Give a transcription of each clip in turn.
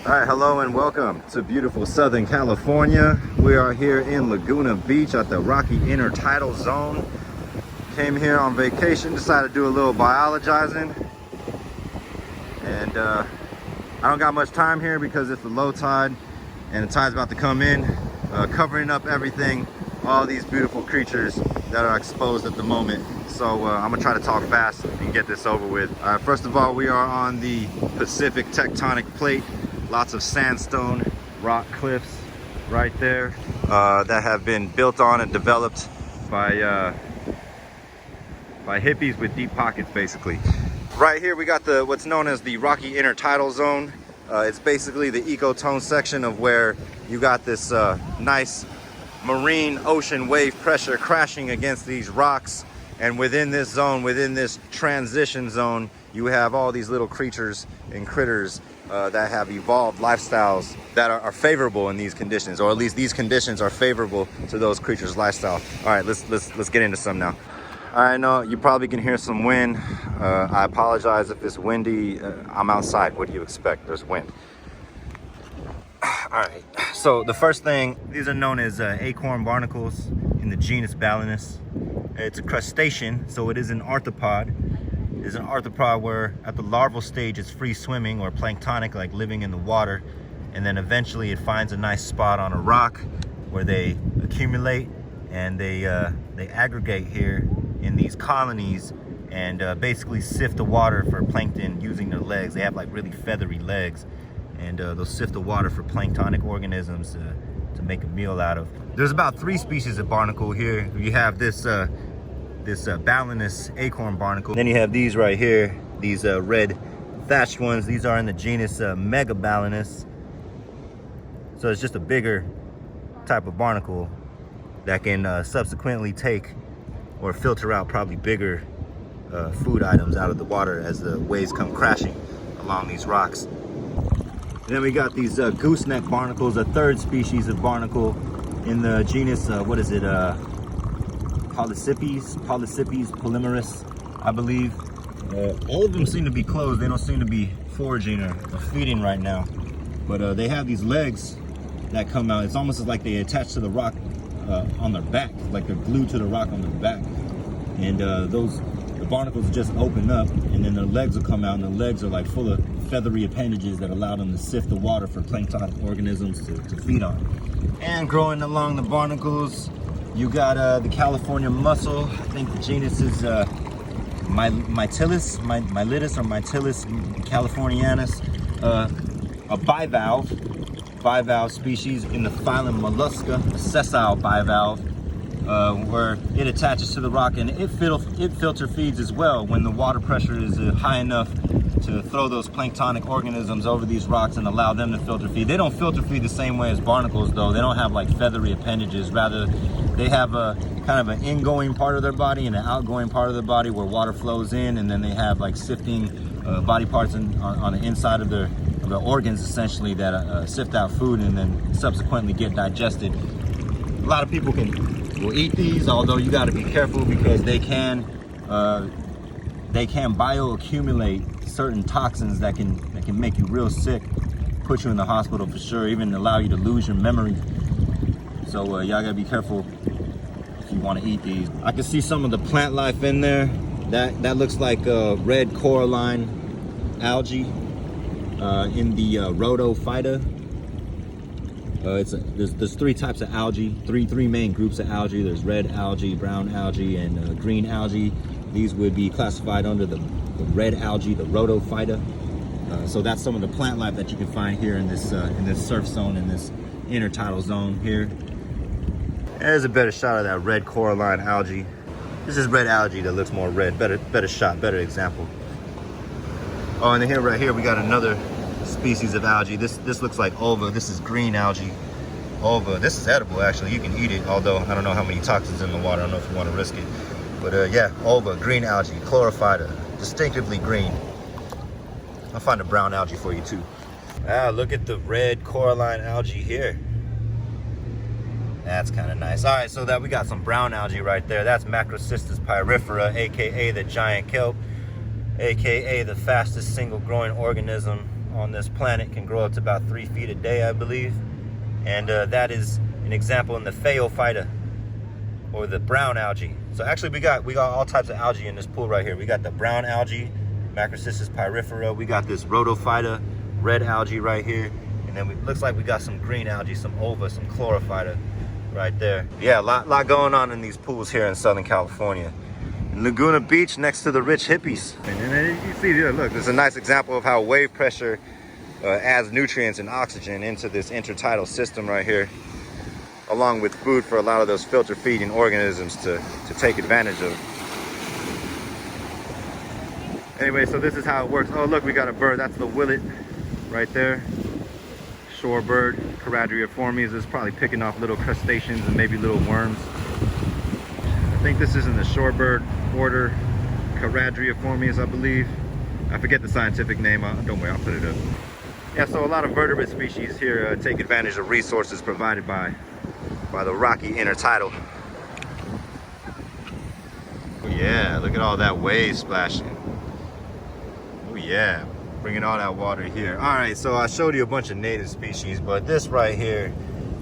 All right, hello and welcome to beautiful Southern California. We are here in Laguna Beach at the Rocky Intertidal Zone. Came here on vacation, decided to do a little biologizing. And I don't got much time here because it's the low tide and the tide's about to come in, covering up everything, all these beautiful creatures that are exposed at the moment. So I'm gonna try to talk fast and get this over with. First of all, we are on the Pacific tectonic plate. Lots of sandstone rock cliffs right there that have been built on and developed by hippies with deep pockets, basically. Right here we got what's known as the Rocky Intertidal Zone. It's basically the ecotone section of where you got this nice marine ocean wave pressure crashing against these rocks. And within this zone, within this transition zone, you have all these little creatures and critters that have evolved lifestyles that are favorable in these conditions, or at least these conditions are favorable to those creatures' lifestyle. All right, let's get into some now. I know you probably can hear some wind. I apologize if it's windy. I'm outside. What do you expect? There's wind. All right. So the first thing, these are known as acorn barnacles in the genus Biologyzing. It's a crustacean, so it is an arthropod. It is an arthropod where at the larval stage it's free swimming or planktonic, like living in the water, and then eventually it finds a nice spot on a rock where they accumulate and they aggregate here in these colonies and basically sift the water for plankton using their legs. They have like really feathery legs, and they'll sift the water for planktonic organisms to make a meal out of. There's about 3 species of barnacle here. You have this Balinus acorn barnacle. Then you have these right here, these red thatched ones. These are in the genus Megabalinus. So it's just a bigger type of barnacle that can subsequently take or filter out probably bigger food items out of the water as the waves come crashing along these rocks. And then we got these gooseneck barnacles, a 3rd species of barnacle in the genus, Polycipes polymerus, I believe. All of them seem to be closed. They don't seem to be foraging or feeding right now. But they have these legs that come out. It's almost like they attach to the rock on their back, like they're glued to the rock on their back. And the barnacles just open up, and then their legs will come out, and the legs are like full of feathery appendages that allow them to sift the water for plankton organisms to feed on. And growing along the barnacles, you got the California mussel. I think the genus is Mytilus californianus, a bivalve species in the phylum Mollusca, a sessile bivalve, where it attaches to the rock and it filter feeds as well when the water pressure is high enough to throw those planktonic organisms over these rocks and allow them to filter feed. They don't filter feed the same way as barnacles, though. They don't have like feathery appendages. Rather, they have a kind of an ingoing part of their body and an outgoing part of their body where water flows in, and then they have like sifting body parts on the inside of their organs, essentially, that sift out food and then subsequently get digested. A lot of people will eat these, although you got to be careful because they can bioaccumulate certain toxins that can make you real sick, put you in the hospital for sure, even allow you to lose your memory. So y'all gotta be careful if you want to eat these. I can see some of the plant life in there. That looks like red coralline algae in the rhodophyta. There's 3 types of algae, three main groups of algae. There's red algae, brown algae, and green algae. These would be classified under the red algae, the rhodophyta. So that's some of the plant life that you can find here in this surf zone, in this intertidal zone here. There's a better shot of that red coralline algae. This is red algae that looks more red. Better shot, better example. Oh, and then right here we got another species of algae. This looks like ulva. This is green algae. Ulva. This is edible, actually. You can eat it, although I don't know how many toxins in the water. I don't know if you want to risk it. But yeah, ulva, green algae, chlorophyta, distinctively green. I'll find a brown algae for you too. Look at the red coralline algae here. That's kind of nice. All right, so that we got some brown algae right there. That's Macrocystis pyrifera, aka the giant kelp, aka the fastest single growing organism on this planet can grow up to about 3 feet a day, I believe. And that is an example in the phaeophyta, or the brown algae. So actually we got all types of algae in this pool right here. We got the brown algae, Macrocystis pyrifera. We got this rhodophyta, red algae right here. And then looks like we got some green algae, some ova, some chlorophyta right there. Yeah, a lot going on in these pools here in Southern California. In Laguna Beach, next to the rich hippies. And then you can see here, look, there's a nice example of how wave pressure adds nutrients and oxygen into this intertidal system right here, along with food for a lot of those filter feeding organisms to take advantage of. Anyway, so this is how it works. Oh, look, we got a bird. That's the willet right there. Shorebird, Charadriiformes, is probably picking off little crustaceans and maybe little worms. I think this is in the shorebird order, Charadriiformes, I believe. I forget the scientific name. Don't worry, I'll put it up. Yeah, so a lot of vertebrate species here take advantage of resources provided by the rocky intertidal. Oh yeah, look at all that wave splashing. Oh yeah, bringing all that water here. All right, so I showed you a bunch of native species, but this right here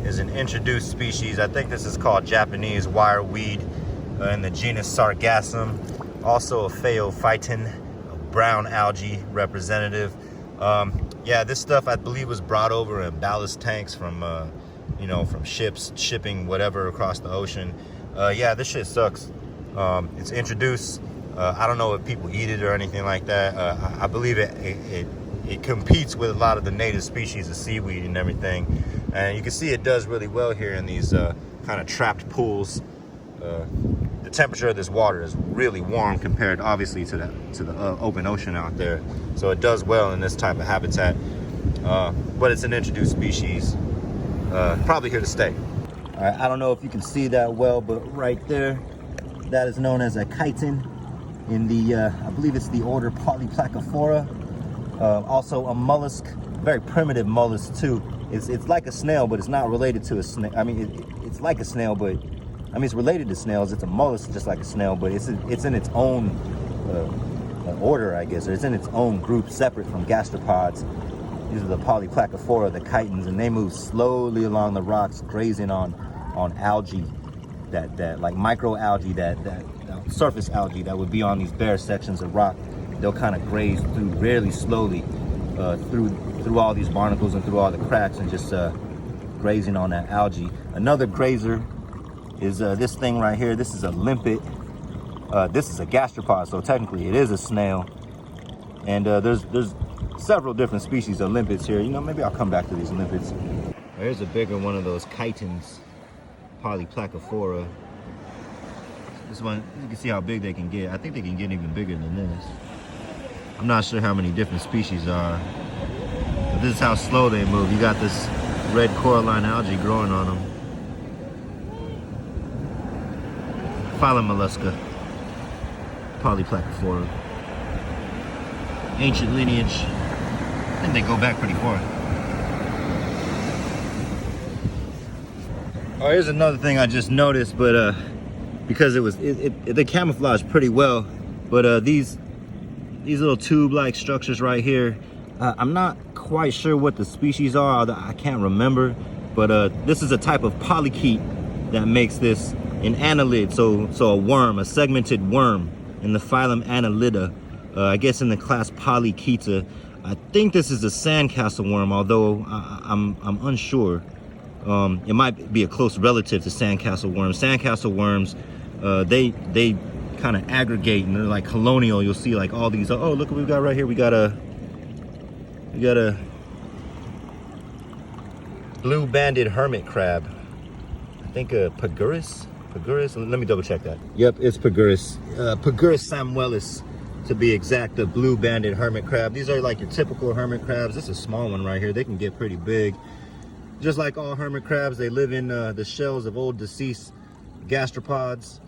is an introduced species. I think this is called Japanese wireweed in the genus Sargassum. Also a phaeophyton, a brown algae representative. Yeah, this stuff I believe was brought over in ballast tanks from, you know, from ships shipping whatever across the ocean. Yeah, this shit sucks. It's introduced. I don't know if people eat it or anything like that. I believe it competes with a lot of the native species of seaweed and everything. And you can see it does really well here in these kind of trapped pools. The temperature of this water is really warm compared, obviously, to the open ocean out there. So it does well in this type of habitat. But it's an introduced species, probably here to stay. All right, I don't know if you can see that well, but right there, that is known as a chitin in the, I believe it's the order Polyplacophora. Also a mollusk, very primitive mollusk too. It's like a snail, but it's not related to a snail. I mean, it's like a snail, but I mean, it's related to snails. It's a mollusk just like a snail, but it's in its own order, I guess, or it's in its own group, separate from gastropods. These are the Polyplacophora, the chitins, and they move slowly along the rocks, grazing on algae, that like microalgae, that surface algae that would be on these bare sections of rock. They'll kind of graze through really slowly through all these barnacles and through all the cracks, and just grazing on that algae. Another grazer is this thing right here. This is a limpet. This is a gastropod, so technically it is a snail. And there's several different species of limpets here. You know, maybe I'll come back to these limpets. Here's a bigger one of those chitins, Polyplacophora. This one, you can see how big they can get. I think they can get even bigger than this. I'm not sure how many different species are, but this is how slow they move. You got this red coralline algae growing on them. Phylum Mollusca, Polyplacophora. Ancient lineage. I think they go back pretty far. Oh, here's another thing I just noticed, but because they camouflage pretty well, but these little tube-like structures right here, I'm not quite sure what the species are. I can't remember, but this is a type of polychaete that makes this an annelid, so a worm, a segmented worm in the phylum Annelida. I guess in the class Polychaeta. I think this is a sandcastle worm, although I'm unsure. It might be a close relative to sandcastle worms. Sandcastle worms, they kind of aggregate, and they're like colonial. You'll see like all these. Oh, look what we've got right here. We got a blue-banded hermit crab. I think a Pagurus. Let me double check that. Yep, it's Pagurus. Pagurus samuelis, to be exact, the blue-banded hermit crab. These are like your typical hermit crabs. This is a small one right here. They can get pretty big. Just like all hermit crabs, they live in the shells of old deceased gastropods.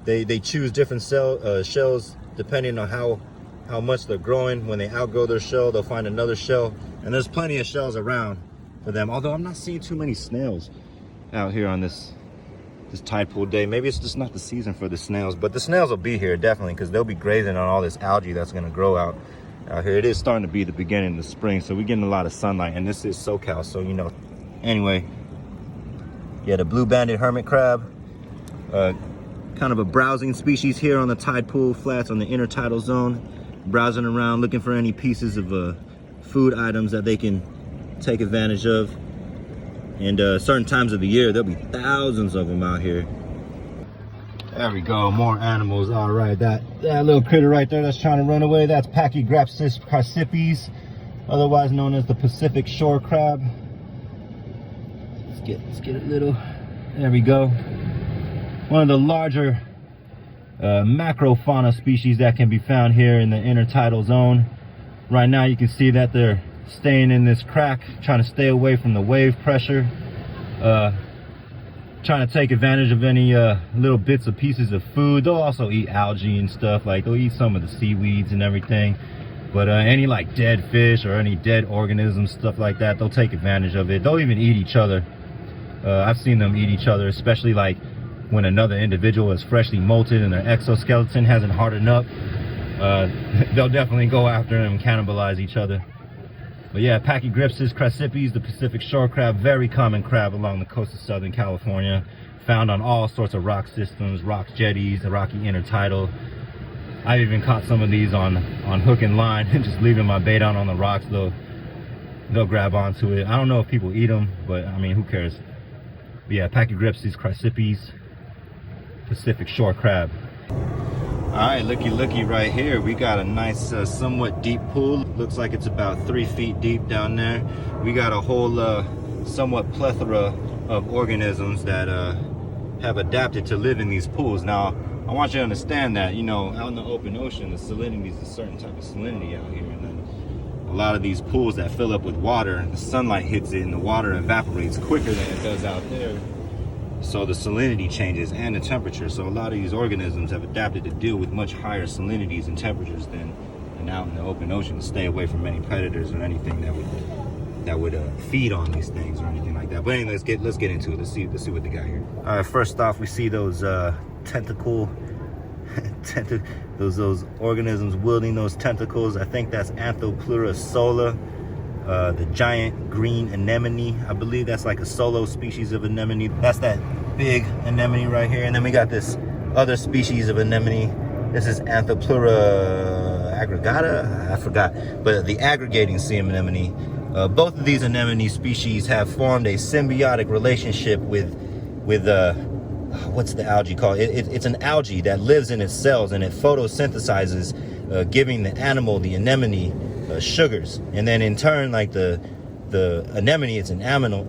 They choose different shells depending on how much they're growing. When they outgrow their shell, they'll find another shell. And there's plenty of shells around for them. Although I'm not seeing too many snails out here on this tide pool day. Maybe it's just not the season for the snails, but the snails will be here definitely, because they'll be grazing on all this algae that's going to grow out out here. It is starting to be the beginning of the spring, so we're getting a lot of sunlight, and this is SoCal, so you know. Anyway, yeah, the blue-banded hermit crab, kind of a browsing species here on the tide pool flats on the intertidal zone, browsing around looking for any pieces of food items that they can take advantage of. And certain times of the year, there'll be thousands of them out here. There we go, more animals. All right, that little critter right there that's trying to run away, that's Pachygrapsis carcipes, otherwise known as the Pacific shore crab. Let's get a little, there we go. One of the larger macrofauna species that can be found here in the intertidal zone. Right now you can see that they're staying in this crack, trying to stay away from the wave pressure. Trying to take advantage of any little bits of pieces of food. They'll also eat algae and stuff, like they'll eat some of the seaweeds and everything. But any like dead fish or any dead organisms, stuff like that, they'll take advantage of it. They'll even eat each other. I've seen them eat each other, especially like when another individual is freshly molted and their exoskeleton hasn't hardened up. They'll definitely go after them and cannibalize each other. But yeah, Pachygrapsis carcipes, the Pacific shore crab, very common crab along the coast of Southern California. Found on all sorts of rock systems, rock jetties, the rocky intertidal. I've even caught some of these on hook and line and just leaving my bait out on the rocks. They'll grab onto it. I don't know if people eat them, but I mean, who cares? But yeah, Pachygrapsis carcipes, Pacific shore crab. All right, looky right here. We got a nice, somewhat deep pool. Looks like it's about 3 feet deep down there. We got a whole, somewhat plethora of organisms that have adapted to live in these pools. Now, I want you to understand that, you know, out in the open ocean, the salinity is a certain type of salinity out here. And then a lot of these pools that fill up with water, the sunlight hits it and the water evaporates quicker than it does out there. So the salinity changes and the temperature. So a lot of these organisms have adapted to deal with much higher salinities and temperatures than out in the open ocean, to stay away from any predators or anything that would feed on these things or anything like that. But anyway, let's get into it. Let's see what they got here. All right, first off, we see those those organisms wielding those tentacles. I think that's Anthopleura sola. The giant green anemone. I believe that's like a solo species of anemone. That's that big anemone right here. And then we got this other species of anemone. This is Anthopleura aggregata. I forgot. But the aggregating sea anemone. Both of these anemone species have formed a symbiotic relationship with what's the algae called? It's an algae that lives in its cells and it photosynthesizes, giving the animal, the anemone, sugars. And then in turn, like the anemone, it's an animal.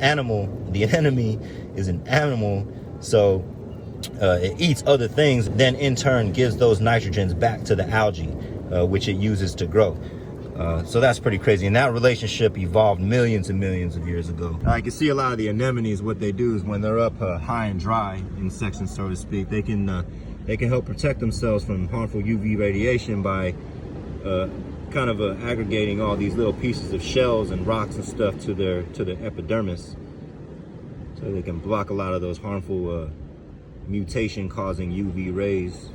The anemone is an animal, so it eats other things, then in turn gives those nitrogens back to the algae, which it uses to grow. So that's pretty crazy. And that relationship evolved millions and millions of years ago. I can see a lot of the anemones, what they do is when they're up high and dry in sections, so to speak, they can help protect themselves from harmful UV radiation by kind of aggregating all these little pieces of shells and rocks and stuff to their epidermis, so they can block a lot of those harmful mutation causing UV rays.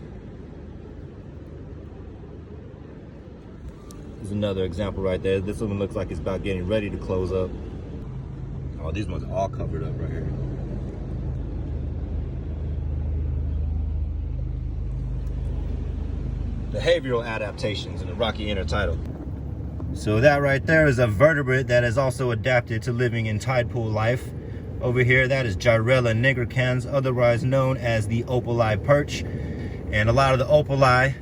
There's another example right there. This one looks like it's about getting ready to close up. Oh, these ones are all covered up right here. Behavioral adaptations in the rocky intertidal. So that right there is a vertebrate that has also adapted to living in tide pool life. Over here, that is Gyrella nigricans, otherwise known as the opal-eye perch. And a lot of the opal-eye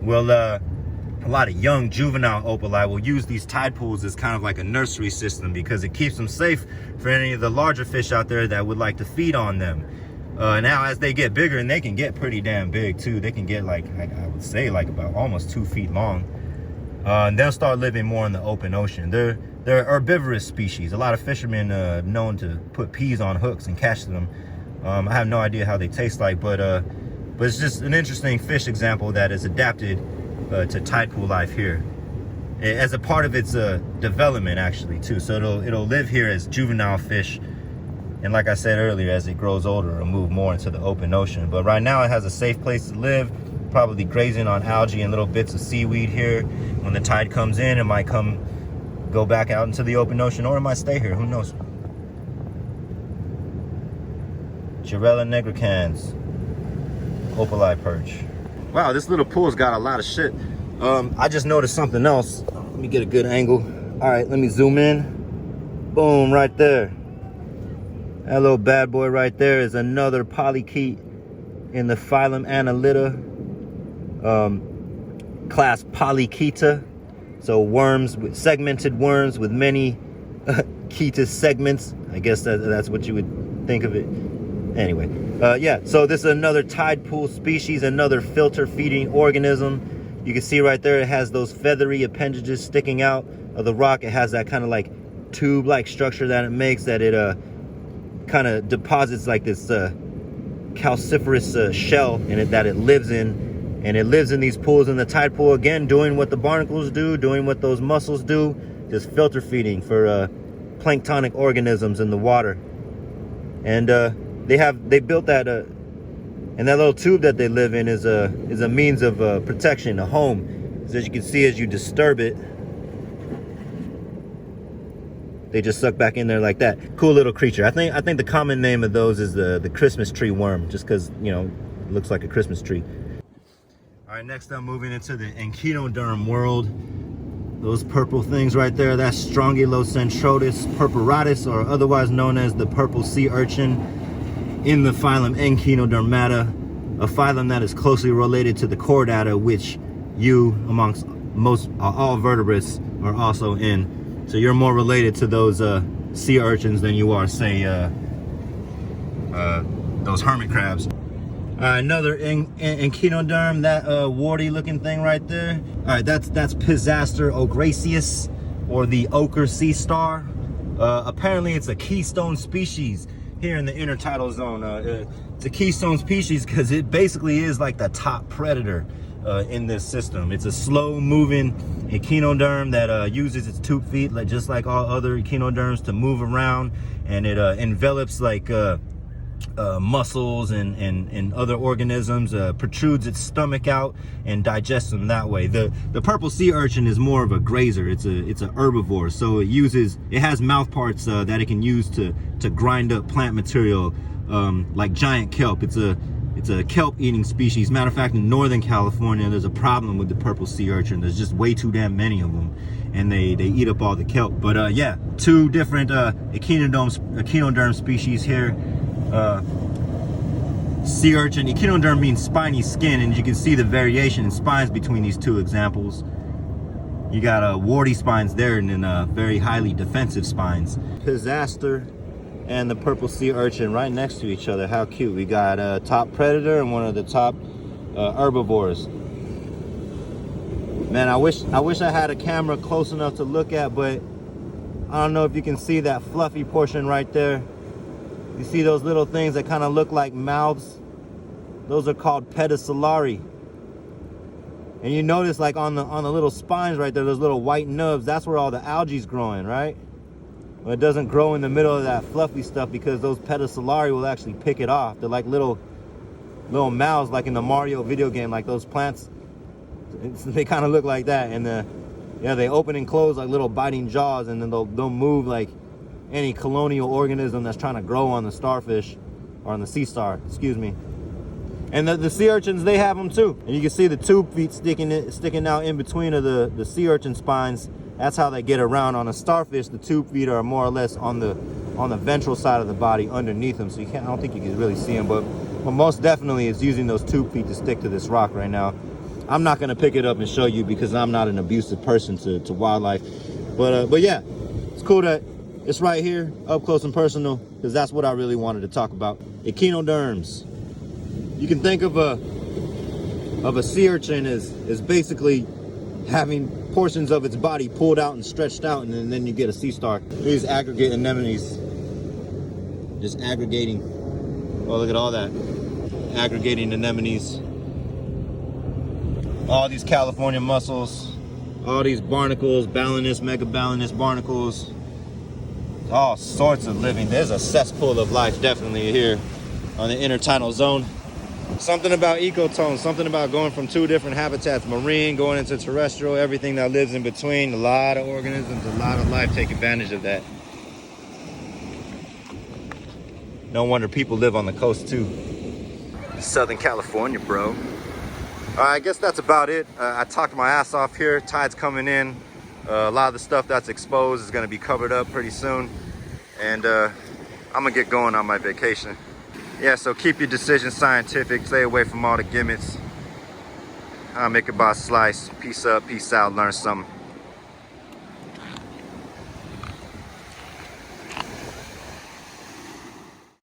will, a lot of young juvenile opal-eye will use these tide pools as kind of like a nursery system because it keeps them safe for any of the larger fish out there that would like to feed on them. Now as they get bigger, and they can get pretty damn big too, they can get like I would say like about almost 2 feet long, and they'll start living more in the open ocean. They're herbivorous species. A lot of fishermen known to put peas on hooks and catch them. I have no idea how they taste like, but it's just an interesting fish example that is adapted to tide pool life here as a part of its development actually too. So it'll live here as juvenile fish, and like I said earlier, as it grows older, it'll move more into the open ocean. But right now it has a safe place to live, probably grazing on algae and little bits of seaweed here. When the tide comes in, it might go back out into the open ocean, or it might stay here, who knows. Girella nigricans, opali perch. Wow, this little pool's got a lot of shit. I just noticed something else. Let me get a good angle. All right, let me zoom in. Boom, right there. That little bad boy right there is another polychaete in the phylum Annelida, class Polychaeta. So worms, with segmented worms with many chaetus segments. I guess that's what you would think of it. Anyway, yeah, so this is another tide pool species, another filter feeding organism. You can see right there, it has those feathery appendages sticking out of the rock. It has that kind of like tube-like structure that it makes, that it kind of deposits like this calciferous shell in it that it lives in. And it lives in these pools in the tide pool, again, doing what the barnacles do, doing what those mussels do, just filter feeding for planktonic organisms in the water. And they built that, and that little tube that they live in is a means of protection, a home. So as you can see, as you disturb it, they just suck back in there like that. Cool little creature. I think the common name of those is the Christmas tree worm, just because, you know, it looks like a Christmas tree. All right, next I'm moving into the echinoderm world. Those purple things right there, that's Strongylocentrotus purpuratus, or otherwise known as the purple sea urchin, in the phylum Echinodermata, a phylum that is closely related to the chordata, which you, amongst all vertebrates, are also in. So you're more related to those sea urchins than you are, say, those hermit crabs. Another echinoderm, that warty looking thing right there. All right, that's Pisaster ograceus, or the ochre sea star. Apparently it's a keystone species here in the intertidal zone. It's a keystone species because it basically is like the top predator in this system. It's a slow moving echinoderm that uses its tube feet, just like all other echinoderms, to move around, and it envelops like mussels and other organisms, protrudes its stomach out and digests them that way. The purple sea urchin is more of a grazer. It's a herbivore, so it has mouth parts that it can use to grind up plant material, like giant kelp. It's a kelp eating species. Matter of fact, in Northern California, there's a problem with the purple sea urchin. There's just way too damn many of them, and they eat up all the kelp. But yeah, two different echinoderm species here. Sea urchin, echinoderm means spiny skin, and you can see the variation in spines between these two examples. You got warty spines there, and then very highly defensive spines. Pisaster and the purple sea urchin right next to each other. How cute. We got a top predator and one of the top herbivores. Man, I wish I had a camera close enough to look at, but I don't know if you can see that fluffy portion right there. You see those little things that kind of look like mouths? Those are called pedicellari. And you notice, like on the little spines right there, those little white nubs, that's where all the algae's growing, right? Well, it doesn't grow in the middle of that fluffy stuff because those pedicellari will actually pick it off. They're like little mouths, like in the Mario video game, like those plants. They kind of look like that, and they open and close like little biting jaws, and then they'll move like any colonial organism that's trying to grow on the starfish, or on the sea star, excuse me. And the sea urchins, they have them too. And you can see the tube feet sticking out in between of the sea urchin spines. That's how they get around. On a starfish, the tube feet are more or less on the ventral side of the body underneath them, so I don't think you can really see them, but most definitely it's using those tube feet to stick to this rock right now. I'm not gonna pick it up and show you because I'm not an abusive person to wildlife, but yeah, it's cool that it's right here, up close and personal, because that's what I really wanted to talk about. Echinoderms. You can think of a sea urchin as basically having portions of its body pulled out and stretched out, and then you get a sea star. These aggregate anemones, just aggregating. Oh, look at all that. Aggregating anemones. All these California mussels, all these barnacles, Balanus, megabalanus barnacles. All sorts of living. There's a cesspool of life definitely here on the intertidal zone. Something about ecotones, something about going from two different habitats, marine, going into terrestrial, everything that lives in between. A lot of organisms, a lot of life take advantage of that. No wonder people live on the coast too. Southern California, bro. All right, I guess that's about it. I talked my ass off here. Tide's coming in. A lot of the stuff that's exposed is gonna be covered up pretty soon. And I'm gonna get going on my vacation. Yeah, so keep your decisions scientific. Stay away from all the gimmicks. I'll make it by a slice. Peace up, peace out, learn something.